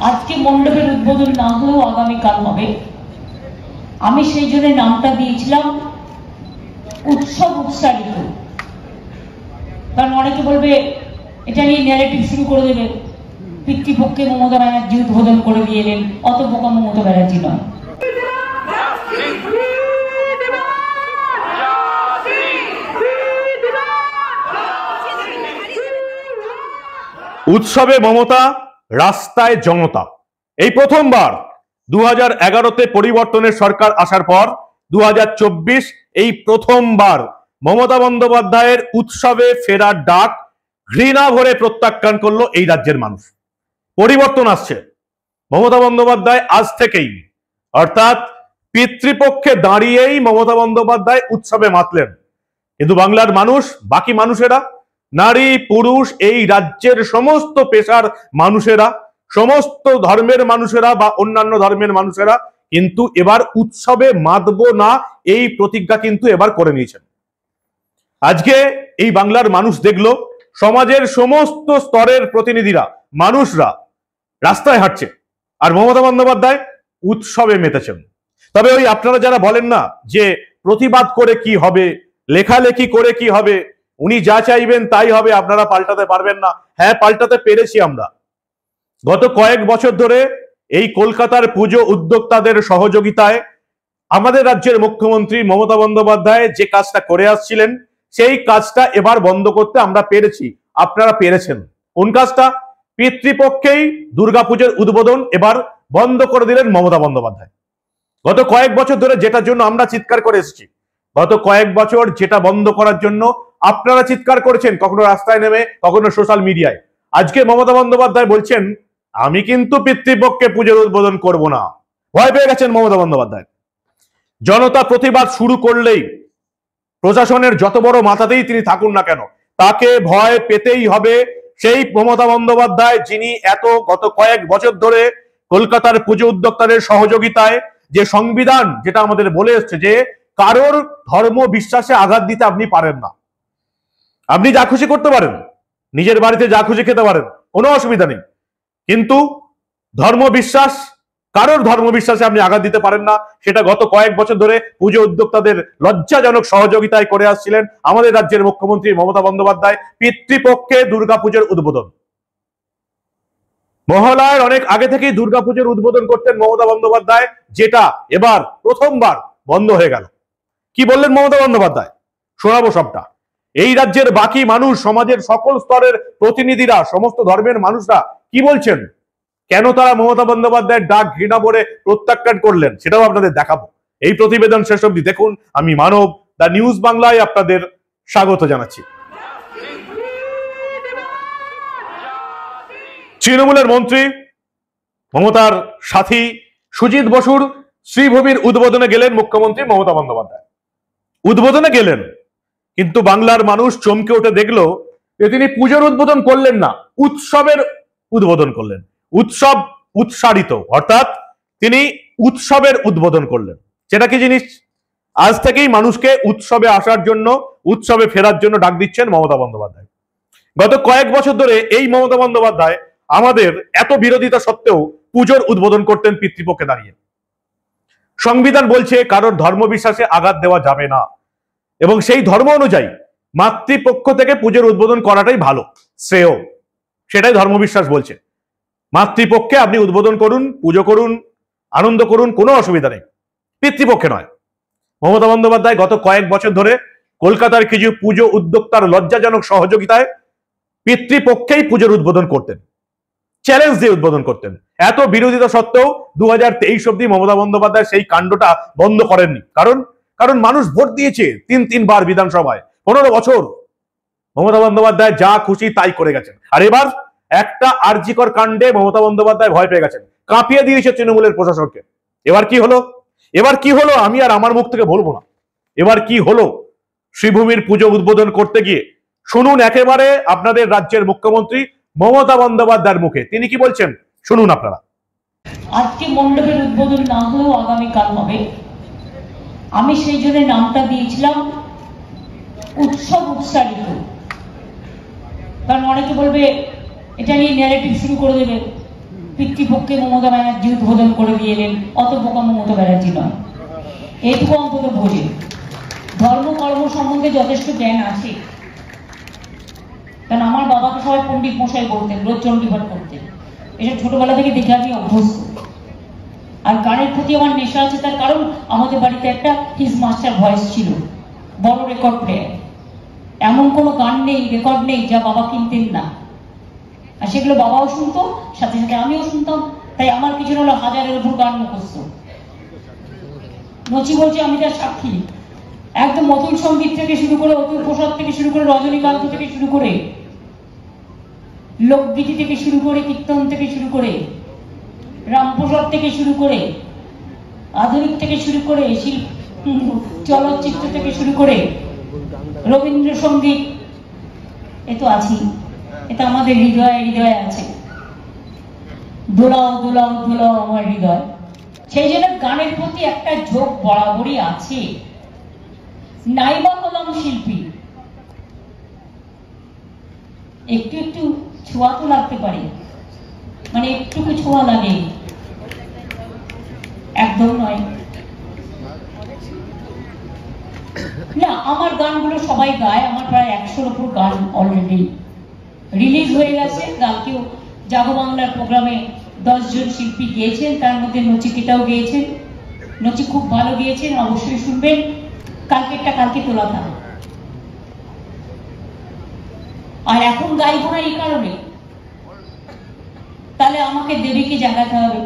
আজকে মণ্ডপের উদ্বোধন না হলেও আগামীকাল হবে। আমি সেই জন্য নামটা দিয়েছিলাম উৎসব উৎসারিত। কারণ অনেকে বলবে এটা নিয়ে ন্যারেটিভ শুরু করে দেবে, পিতৃপক্ষে মমতা ব্যানার্জি উদ্বোধন করে দিয়ে এলেন, অত বোকা মমতা ব্যানার্জি নয়। উৎসবে মমতা, রাস্তায় জনতা। এই প্রথমবার 2011-তে পরিবর্তনের সরকার আসার পর 2024 এই প্রথমবার মমতা বন্দ্যোপাধ্যায়ের উৎসবে ফেরার ডাক ঘৃণা ভরে প্রত্যাখ্যান করলো এই রাজ্যের মানুষ। পরিবর্তন আসছে। মমতা বন্দ্যোপাধ্যায় আজ থেকেই, অর্থাৎ পিতৃপক্ষে দাঁড়িয়েই মমতা বন্দ্যোপাধ্যায় উৎসবে মাতলেন। কিন্তু বাংলার মানুষ, বাকি মানুষেরা, নারী পুরুষ, এই রাজ্যের সমস্ত পেশার মানুষেরা, সমস্ত ধর্মের মানুষেরা বা অন্যান্য ধর্মের মানুষেরা কিন্তু এবার উৎসবে মাতবো না এই প্রতিজ্ঞা কিন্তু এবার করে নিয়েছেন। আজকে এই বাংলার মানুষ দেখলো সমাজের সমস্ত স্তরের প্রতিনিধিরা, মানুষরা রাস্তায় হাঁটছে, আর মমতা বন্দ্যোপাধ্যায় উৎসবে মেতেছেন। তবে ওই আপনারা যারা বলেন না যে প্রতিবাদ করে কি হবে, লেখালেখি করে কি হবে, উনি যা চাইবেন তাই হবে, আপনারা পাল্টাতে পারবেন না। হ্যাঁ, পাল্টাতে পেরেছি আমরা। গত কয়েক বছর ধরে এই কলকাতার পুজো উদ্যোক্তাদের সহযোগিতায় আমাদের রাজ্যের মুখ্যমন্ত্রী মমতা বন্দ্যোপাধ্যায় যে কাজটা করে আসছিলেন, সেই কাজটা এবার বন্ধ করতে আমরা পেরেছি, আপনারা পেরেছেন। কোন কাজটা? পিতৃপক্ষেই দুর্গাপুজোর উদ্বোধন এবার বন্ধ করে দিলেন মমতা বন্দ্যোপাধ্যায়। গত কয়েক বছর ধরে যেটার জন্য আমরা চিৎকার করে এসেছি, গত কয়েক বছর যেটা বন্ধ করার জন্য আপনারা চিৎকার করেছেন, কখনো রাস্তায় নেমে, কখনো সোশ্যাল মিডিয়ায়, আজকে মমতা বন্দ্যোপাধ্যায় বলছেন আমি কিন্তু পিতৃপক্ষে পুজোর উদ্বোধন করব না। ভয় পেয়ে গেছেন মমতা বন্দ্যোপাধ্যায়। জনতা প্রতিবাদ শুরু করলেই প্রশাসনের যত বড় মাথাতেই তিনি থাকুন না কেন, তাকে ভয় পেতেই হবে। সেই মমতা বন্দ্যোপাধ্যায় যিনি গত কয়েক বছর ধরে কলকাতার পুজো উদ্যোক্তাদের সহযোগিতায় যে সংবিধান যেটা আমাদের বলে এসছে যে কারোর ধর্ম বিশ্বাসে আঘাত দিতে আপনি পারেন না, আপনি যা খুশি করতে পারেন, নিজের বাড়িতে যা খুশি খেতে পারেন, কোনো অসুবিধা নেই, কিন্তু ধর্ম বিশ্বাস, কারোর ধর্ম বিশ্বাসে আপনি আঘাত দিতে পারেন না। সেটা গত কয়েক বছর ধরে পুজো উদ্যোক্তাদের লজ্জাজনক সহযোগিতায় করে আসছিলেন আমাদের রাজ্যের মুখ্যমন্ত্রী মমতা বন্দ্যোপাধ্যায়। পিতৃপক্ষে দুর্গাপুজোর উদ্বোধন, মহালয়ার অনেক আগে থেকেই দুর্গাপুজোর উদ্বোধন করতেন মমতা বন্দ্যোপাধ্যায়, যেটা এবার প্রথমবার বন্ধ হয়ে গেল। কি বললেন মমতা বন্দ্যোপাধ্যায়? শোনাবো সবটা। এই রাজ্যের বাকি মানুষ, সমাজের সকল স্তরের প্রতিনিধিরা, সমস্ত ধর্মের মানুষরা কি বলছেন, কেন তারা মমতা বন্দ্যোপাধ্যায়ের ডাক ঘৃণা ভরে প্রত্যাখ্যান করলেন, সেটাও আপনাদের দেখাবো। এই প্রতিবেদন শেষ অবধি দেখুন। আমি মানব, দ্য নিউজ বাংলায় আপনাদের স্বাগত জানাচ্ছি। তৃণমূলের মন্ত্রী, মমতার সাথী সুজিত বসুর শ্রীভূমির উদ্বোধনে গেলেন মুখ্যমন্ত্রী মমতা বন্দ্যোপাধ্যায়। উদ্বোধনে গেলেন, কিন্তু বাংলার মানুষ চমকে উঠে দেখলো যে তিনি পুজোর উদ্বোধন করলেন না, উৎসবের উদ্বোধন করলেন। উৎসব উৎসারিত, অর্থাৎ তিনি উৎসবের উদ্বোধন করলেন। সেটা কি জিনিস? আজ থেকেই মানুষকে উৎসবে আসার জন্য, উৎসবে ফেরার জন্য ডাক দিচ্ছেন মমতা বন্দ্যোপাধ্যায়। গত কয়েক বছর ধরে এই মমতা বন্দ্যোপাধ্যায় আমাদের এত বিরোধিতা সত্ত্বেও পুজোর উদ্বোধন করতেন পিতৃপক্ষে দাঁড়িয়ে। সংবিধান বলছে কারোর ধর্ম বিশ্বাসে আঘাত দেওয়া যাবে না, এবং সেই ধর্ম অনুযায়ী মাতৃপক্ষ থেকে পুজোর উদ্বোধন করাটাই ভালো, শ্রেয়। সেটাই ধর্মবিশ্বাস বলছে। মাতৃপক্ষে আপনি উদ্বোধন করুন, পুজো করুন, আনন্দ করুন, কোনো অসুবিধা নেই, পিতৃপক্ষে নয়। মমতা বন্দ্যোপাধ্যায় গত কয়েক বছর ধরে কলকাতার কিছু পুজো উদ্যোক্তার লজ্জাজনক সহযোগিতায় পিতৃপক্ষেই পুজোর উদ্বোধন করতেন, চ্যালেঞ্জ দিয়ে উদ্বোধন করতেন। এত বিরোধিতা সত্ত্বেও 2023 অব্দি মমতা বন্দ্যোপাধ্যায় সেই কাণ্ডটা বন্ধ করেননি। কারণ মানুষ ভোট দিয়েছে তিনবার বিধানসভায়, 15 বছর মমতা বন্দ্যোপাধ্যায় যা খুশি তাই করে গেছেন। আর এবার একটা আরজিকর কাণ্ডে মমতা বন্দ্যোপাধ্যায় ভয় পেয়ে গেছেন, কাঁপিয়ে দিয়েছে তৃণমূলের প্রশাসনকে। এবার কি হলো আমি আর আমার মুখ থেকে বলবো না। এবার কি হলো শ্রীভূমির পুজো উদ্বোধন করতে গিয়ে শুনুন একেবারে আপনাদের রাজ্যের মুখ্যমন্ত্রী মমতা বন্দ্যোপাধ্যায়ের মুখে তিনি কি বলছেন, শুনুন আপনারা। আজকে মণ্ডপের উদ্বোধন না হলেও আগামীকাল হবে। আমি সেই জন্য নামটা দিয়েছিলাম উৎসব উৎসারিত। কারণ অনেকে বলবে এটা নিয়ে ন্যারেটিভ শুরু করে দেবে, পিতৃপক্ষে মমতা ব্যানার্জি উদ্বোধন করে দিয়ে এলেন, অত বোকা মমতা ব্যানার্জি নয়, এইটুকু অন্তত বোঝে। ধর্ম কর্ম সম্বন্ধে যথেষ্ট জ্ঞান আছে, কারণ আমার বাবাকে সবাই পণ্ডিত মশাই বলতেন, রোজ চণ্ডীপাঠ করতেন, এসব ছোটবেলা থেকে দেখে আমি অভ্যস্ত। আর গানের প্রতি আমার নেশা আছে, তার কারণ আমাদের বাড়িতে একটা হিজ মাস্টার ভয়েস ছিল, বড় রেকর্ড প্লেয়ার। এমন কোনো গান নেই, রেকর্ড নেই যা বাবা কিনতেন না, আর সেগুলো বাবাও শুনতো, সাথে সাথে আমিও শুনতাম। তাই আমার কিছু হলো 1000-এর উপর গান মুখস্থ। নচি বলছে আমি তার সাক্ষী। একদম অতুল সঙ্গীত থেকে শুরু করে, অতুল প্রসাদ থেকে শুরু করে, রজনীকান্ত থেকে শুরু করে, লোকগীতি থেকে শুরু করে, কীর্তন থেকে শুরু করে, রামপ্রসাদ থেকে শুরু করে, আধুনিক থেকে শুরু করে, চলচ্চিত্র থেকে শুরু করে, রবীন্দ্রসঙ্গীত, এ তো আছি, এটা আমাদের হৃদয়ে হৃদয়ে আছে। দোলাও দোলাও দোলাও আমার হৃদয়। সেই জন্য গানের প্রতি একটা ঝোঁক বরাবরই আছে। নাইবা হলাম শিল্পী, একটু একটু ছোঁয়া তো লাগতে পারে, মানে একটুকু ছোঁয়া লাগে, একদম নয়। না, আমার গানগুলো সবাই গায়, আমার প্রায় 100-র উপর গান অলরেডি রিলিজ হয়ে গেছে। কালকেও জাগো বাংলার প্রোগ্রামে 10 জন শিল্পী গিয়েছেন, তার মধ্যে নচিকেতাও গিয়েছেন। নচি খুব ভালো গিয়েছেন, অবশ্যই শুনবেন। কালকেরটা কালকে তোলা থাকে। আর এখন গাইব না এই কারণে, তাহলে আমাকে দেবীকে জাগাতে হবে,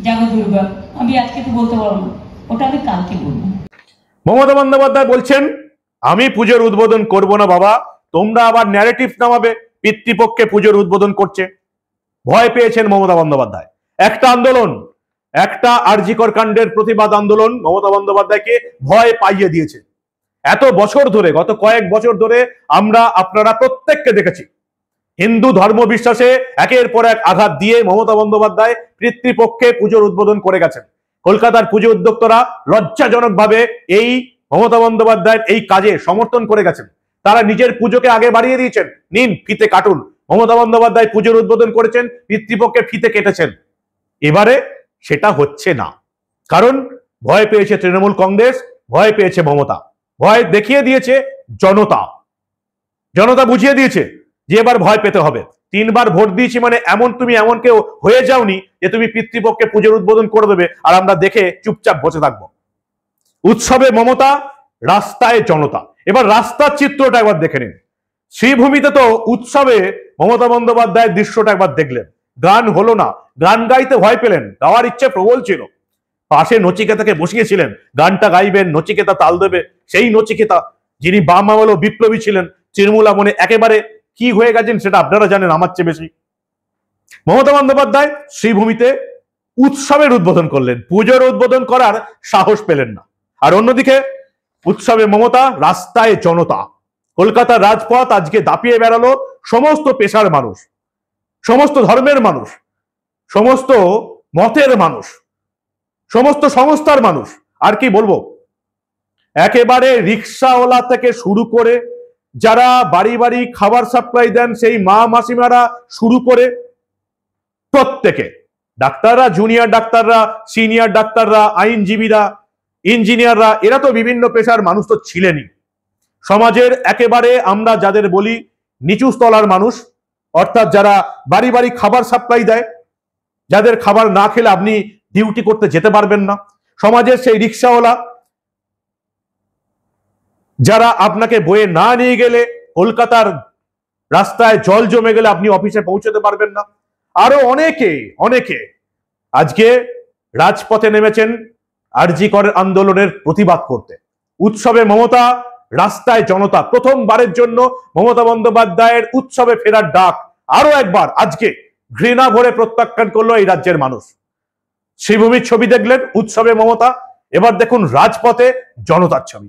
জাগো দুর্গা। আমি আজকে তো বলতে পারবো না, ওটা আমি কালকে বলবো। মমতা বন্দ্যোপাধ্যায় বলছেন আমি পুজোর উদ্বোধন করব না বাবা, তোমরা আবার ন্যারেটিভ নামাবে, পিতৃপক্ষে পুজোর উদ্বোধন করছে। ভয় পেয়েছেন মমতা বন্দ্যোপাধ্যায়। একটা আন্দোলন, একটা আরজিকর কাণ্ডের প্রতিবাদ আন্দোলন মমতা বন্দ্যোপাধ্যায়কে ভয় পাইয়ে দিয়েছে। এত বছর ধরে, গত কয়েক বছর ধরে আমরা আপনারা প্রত্যেককে দেখেছি হিন্দু ধর্ম বিশ্বাসে একের পর এক আঘাত দিয়ে মমতা বন্দ্যোপাধ্যায় পিতৃপক্ষে পুজোর উদ্বোধন করে গেছেন। কলকাতার পুজো উদ্যোক্তারা লজ্জাজনকভাবে এই মমতা বন্দ্যোপাধ্যায়ের এই কাজে সমর্থন করে গেছেন। তারা নিজের পুজোকে আগে বাড়িয়ে দিয়েছেন, নিন ফিতে কাটুন। মমতা বন্দ্যোপাধ্যায় পুজোর উদ্বোধন করেছেন, পিতৃপক্ষে ফিতে কেটেছেন। এবারে সেটা হচ্ছে না, কারণ ভয় পেয়েছে তৃণমূল কংগ্রেস, ভয় পেয়েছে মমতা, ভয় দেখিয়ে দিয়েছে জনতা। জনতা বুঝিয়ে দিয়েছে যে এবার ভয় পেতে হবে। 3 বার ভোট দিয়েছি মানে তুমি এমন কেউ হয়ে যাওনি যে তুমি পিতৃপক্ষে পুজোর উদ্বোধন করে দেবে আর আমরা দেখে চুপচাপ বসে থাকবো। উৎসবে মমতা, রাস্তায় জনতা। এবার রাস্তার চিত্রটা একবার দেখে নিন। শ্রীভূমিতে তো উৎসবে মমতা বন্দ্যোপাধ্যায়ের দৃশ্যটা একবার দেখলেন, গান হলো না, গান গাইতে ভয় পেলেন, গাওয়ার ইচ্ছে প্রবল ছিল। পাশে নচিকেতাকে বসিয়েছিলেন, গানটা গাইবেন, নচিকেতা তাল দেবে। সেই নচিকেতা যিনি বাম আমল বিপ্লবী ছিলেন, তৃণমূল আমলে একেবারে কি হয়ে গেছেন সেটা আপনারা জানেন আমার চেয়ে বেশি। মমতা বন্দ্যোপাধ্যায় শ্রীভূমিতে উৎসবের উদ্বোধন করলেন, পুজোর উদ্বোধন করার সাহস পেলেন না। আর অন্যদিকে উৎসবে মমতা, রাস্তায় জনতা। কলকাতার রাজপথ আজকে দাপিয়ে বেড়ালো সমস্ত পেশার মানুষ, সমস্ত ধর্মের মানুষ, সমস্ত মতের মানুষ, সমস্ত সংস্থার মানুষ। আর কি বলবো, একেবারে রিক্সাওয়ালা থেকে শুরু করে যারা বাড়ি বাড়ি খাবার সাপ্লাই দেন সেই মা মাসিমারা শুরু করে প্রত্যেকে, ডাক্তাররা, জুনিয়র ডাক্তাররা, সিনিয়র ডাক্তাররা, আইনজীবীরা, ইঞ্জিনিয়াররা, এরা তো বিভিন্ন পেশার মানুষ তো ছিলেনই। সমাজের একেবারে আমরা যাদের বলি নিচু স্তলার মানুষ, অর্থাৎ যারা বাড়ি বাড়ি খাবার সাপ্লাই দেয়, যাদের খাবার না খেলে আপনি ডিউটি করতে যেতে পারবেন না। সমাজের সেই রিক্সাওয়ালা, যারা আপনাকে বয়ে না নিয়ে গেলে কলকাতার রাস্তায় জল জমে গেলে আপনি অফিসে পৌঁছতে পারবেন না। আরো অনেকে অনেকে আজকে রাজপথে নেমেছেন আরজিকর আন্দোলনের প্রতিবাদ করতে। উৎসবে মমতা, রাস্তায় জনতা। প্রথমবারের জন্য মমতা বন্দ্যোপাধ্যায়ের উৎসবে ফেরার ডাক আরো একবার আজকে ঘৃণা ভরে প্রত্যাখ্যান করলো এই রাজ্যের মানুষ। শ্রীভূমির ছবি দেখলেন, উৎসবে মমতা, এবার দেখুন রাজপথে জনতার ছবি।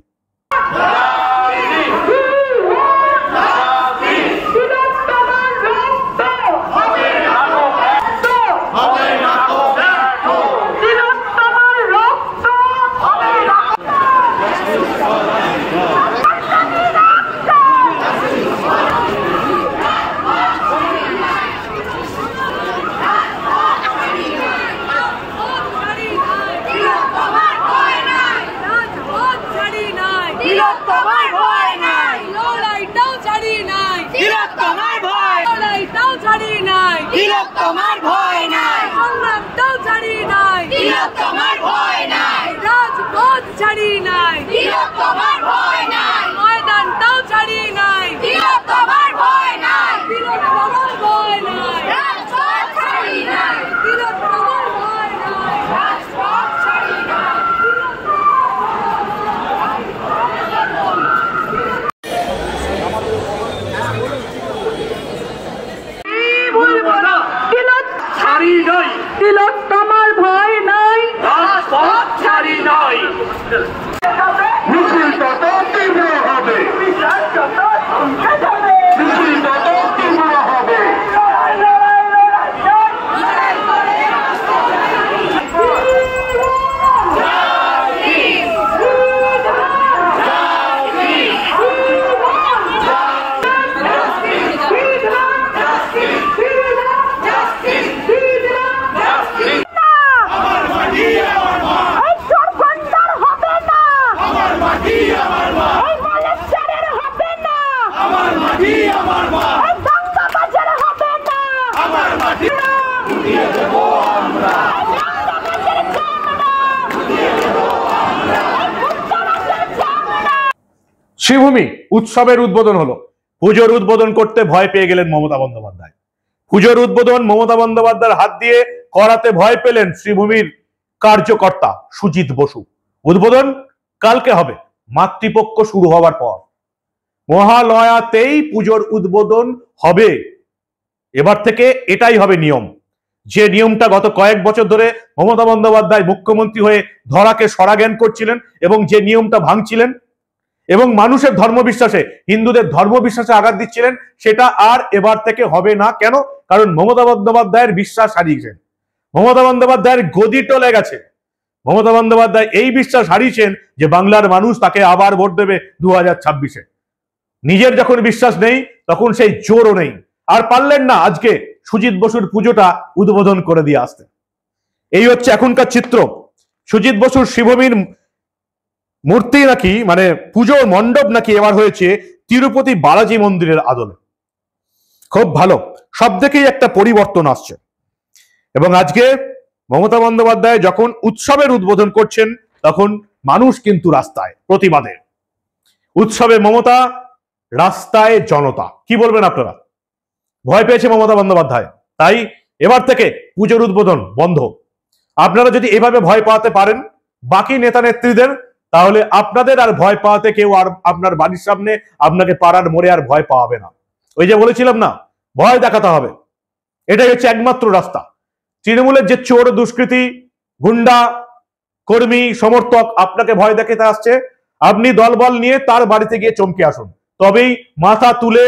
তিলোত্তমার ভয় নাই, সংগ্রামটাও ছাড়ি নাই, তিলোত্তমার ভয় নাই, রাজপথ ছাড়ি নাই, তিলোত্তমার ভয় নাই, ময়দানটাও ছাড়ি নাই, তিলোত্তমার ভয় নাই, তিলোত্তমার ভয় নাই, রাজপথ ছাড়ি নাই, তিলোত্তমার ভয় নাই, রাজপথ ছাড়ি নাই। তিলোত্তমার ভয় নাই, রাজপথ ছাড়ি নাই। মিছিল তত তীব্র হবে, মিছিল তত তীব্র হবে। শ্রীভূমি উৎসবের উদ্বোধন হলো। পুজোর উদ্বোধন করতে ভয় পেয়ে গেলেন মমতা বন্দ্যোপাধ্যায়। পুজোর উদ্বোধন মমতা বন্দ্যোপাধ্যায়ের হাত দিয়ে করাতে ভয় পেলেন শ্রীভূমির কার্যকর্তা সুজিত বসু। উদ্বোধন কালকে হবে, মাতৃপক্ষ শুরু হওয়ার পর। মহালয়াতেই পুজোর উদ্বোধন হবে। এবার থেকে এটাই হবে নিয়ম, যে নিয়মটা গত কয়েক বছর ধরে মমতা বন্দ্যোপাধ্যায় মুখ্যমন্ত্রী হয়ে ধরাকে সরাজ্ঞান করছিলেন এবং যে নিয়মটা ভাঙছিলেন এবং মানুষের ধর্মবিশ্বাসে, হিন্দুদের ধর্মবিশ্বাসে আঘাত দিচ্ছিলেন, সেটা আর এবার থেকে হবে না। কেন? কারণ মমতা বন্দ্যোপাধ্যায়ের বিশ্বাস হারিয়েছেন, মমতা বন্দ্যোপাধ্যায়ের গদি টলে গেছে। মমতা বন্দ্যোপাধ্যায় এই বিশ্বাস হারিয়েছেন যে বাংলার মানুষ তাকে আবার ভোট দেবে 2026-এ। নিজের যখন বিশ্বাস নেই তখন সেই জোরও নেই। আর পারলেন না আজকে সুজিত বসুর পুজোটা উদ্বোধন করে দিয়ে আসতে। এই হচ্ছে এখনকার চিত্র। সুজিত বসুর শ্রীভূমির মূর্তি নাকি, মানে পুজোর মণ্ডপ নাকি এবার হয়েছে তিরুপতি বালাজি মন্দিরের আদলে। খুব ভালো, সব দিকেই একটা পরিবর্তন আসছে। এবং আজকে মমতা বন্দ্যোপাধ্যায় যখন উৎসবের উদ্বোধন করছেন তখন মানুষ কিন্তু রাস্তায় প্রতিবাদে। উৎসবে মমতা, রাস্তায় জনতা। কি বলবেন আপনারা? ভয় পেয়েছে মমতা বন্দ্যোপাধ্যায়, তাই এবার থেকে পুজোর উদ্বোধন বন্ধ। আপনারা যদি এভাবে ভয় পাওয়াতে পারেন বাকি নেতা নেত্রীদের, তাহলে আপনাদের আর ভয় পাওয়াতে কেউ আর আপনার বাড়ির সামনে, আপনাকে পাড়ার মোড়ে আর ভয় পাওয়াবে না। ওই যে বলেছিলাম না, ভয় দেখাতে হবে, এটাই হচ্ছে একমাত্র রাস্তা। তৃণমূলের যে চোর, দুষ্কৃতী, গুন্ডা, কর্মী, সমর্থক আপনাকে ভয় দেখাতে আসছে, আপনি দলবল নিয়ে তার বাড়িতে গিয়ে চমকে আসুন, তবেই মাথা তুলে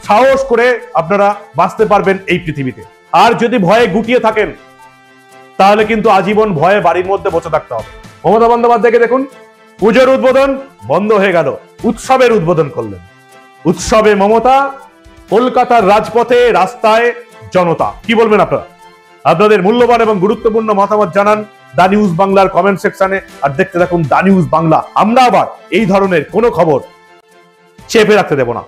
সাহস করে আপনারা বাঁচতে পারবেন এই পৃথিবীতে। আর যদি ভয়ে গুটিয়ে থাকেন তাহলে কিন্তু আজীবন ভয়ে বাড়ির মধ্যে বসে থাকতে হবে। মমতা বন্দ্যোপাধ্যায়কে দেখুন, পুজোর উদ্বোধন বন্ধ হয়ে গেল, উৎসবের উদ্বোধন করলেন। উৎসবে মমতা, কলকাতার রাজপথে, রাস্তায় জনতা। কি বলবেন আপনারা? আপনাদের মূল্যবান এবং গুরুত্বপূর্ণ মতামত জানান দা নিউজ বাংলার কমেন্ট সেকশনে। আর দেখতে থাকুন দা নিউজ বাংলা। আমরা আবার এই ধরনের কোনো খবর চেপে রাখতে দেব না।